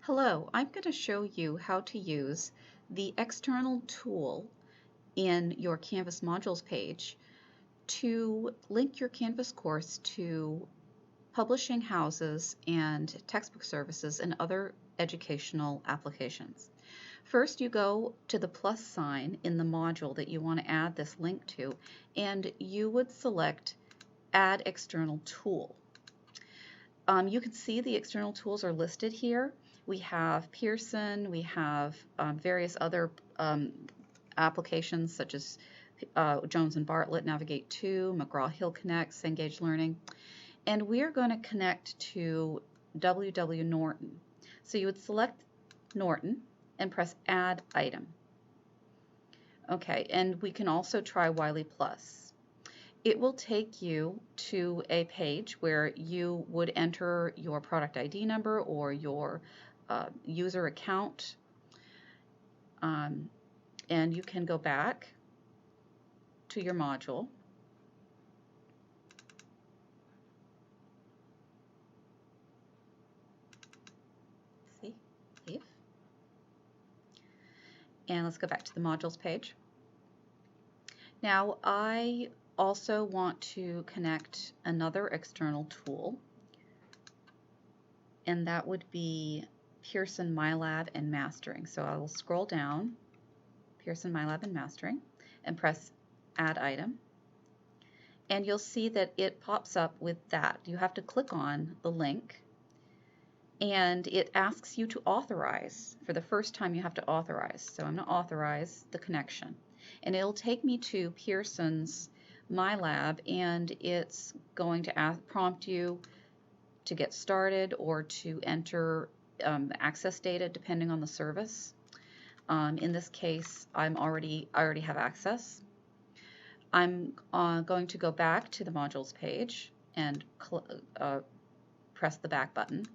Hello, I'm going to show you how to use the external tool in your Canvas modules page to link your Canvas course to publishing houses and textbook services and other educational applications. First, you go to the plus sign in the module that you want to add this link to, and you would select Add External Tool. You can see the external tools are listed here. We have Pearson, we have various other applications such as Jones and Bartlett, Navigate 2, McGraw-Hill Connect, Cengage Learning, and we are going to connect to WW Norton. So you would select Norton and press Add Item. Okay, and we can also try Wiley Plus. It will take you to a page where you would enter your product ID number or your user account, and you can go back to your module. See, leave. And let's go back to the modules page. Now I also want to connect another external tool, and that would be Pearson, MyLab, and Mastering. So I will scroll down, Pearson, MyLab, and Mastering, and press Add Item. And you'll see that it pops up with that. You have to click on the link, and it asks you to authorize. For the first time, you have to authorize. So I'm going to authorize the connection. And it'll take me to Pearson's MyLab, and it's going to prompt you to get started or to enter access data depending on the service. In this case, I already have access. I'm going to go back to the modules page and press the back button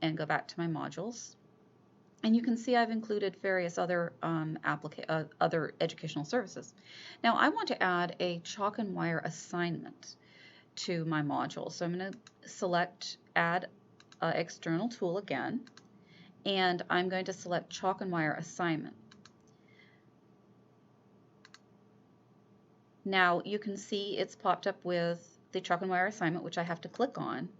and go back to my modules. And you can see I've included various other other educational services. Now I want to add a chalk and wire assignment to my module. So I'm going to select Add External Tool again, and I'm going to select Chalk and Wire Assignment. Now you can see it's popped up with the chalk and wire assignment, which I have to click on.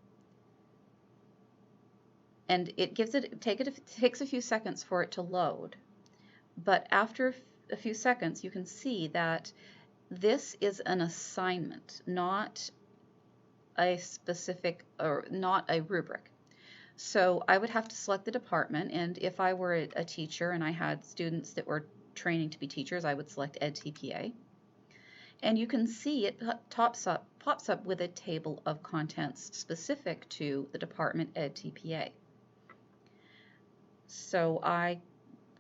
And it takes a few seconds for it to load. But after a few seconds, you can see that this is an assignment, not a specific or not a rubric. So I would have to select the department, and if I were a teacher and I had students that were training to be teachers, I would select EdTPA. And you can see it pops up with a table of contents specific to the department EdTPA. So I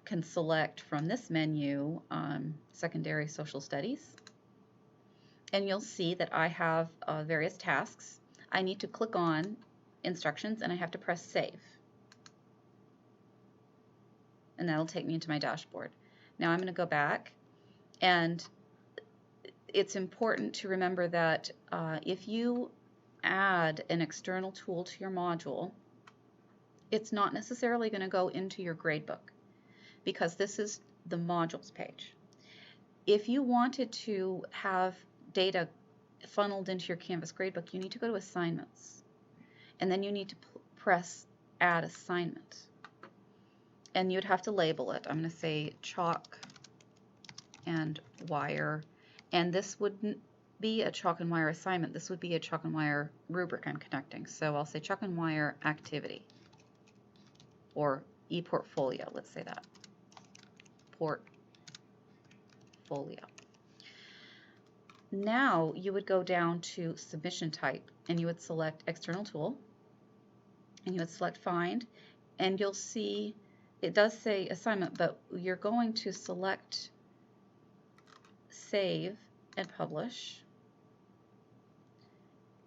can select from this menu Secondary Social Studies, and you'll see that I have various tasks. I need to click on Instructions, and I have to press Save, and that'll take me into my dashboard. Now I'm going to go back, and it's important to remember that if you add an external tool to your module, it's not necessarily going to go into your gradebook, because this is the modules page. If you wanted to have data funneled into your Canvas gradebook, you need to go to Assignments, and then you need to press Add Assignment, and you'd have to label it. I'm going to say chalk and wire, and this wouldn't be a chalk and wire assignment. This would be a chalk and wire rubric I'm connecting. So I'll say chalk and wire activity, or ePortfolio, let's say that, portfolio. Now you would go down to submission type, and you would select external tool, and you would select find, and you'll see it does say assignment, but you're going to select save and publish,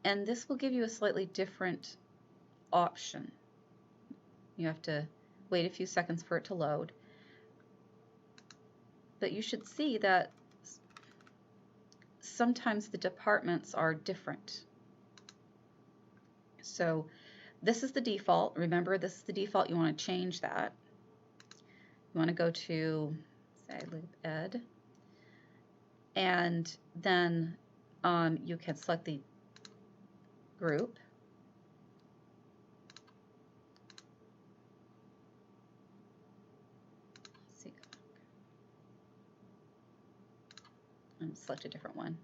and this will give you a slightly different option. You have to wait a few seconds for it to load, but you should see that sometimes the departments are different. So This is the default. Remember, this is the default. You want to change that. You want to go to, say, Loop Ed, and then you can select the group. Let's see. And select a different one.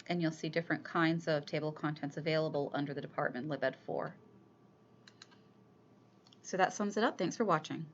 And you'll see different kinds of table of contents available under the department libed 4. So that sums it up. Thanks for watching.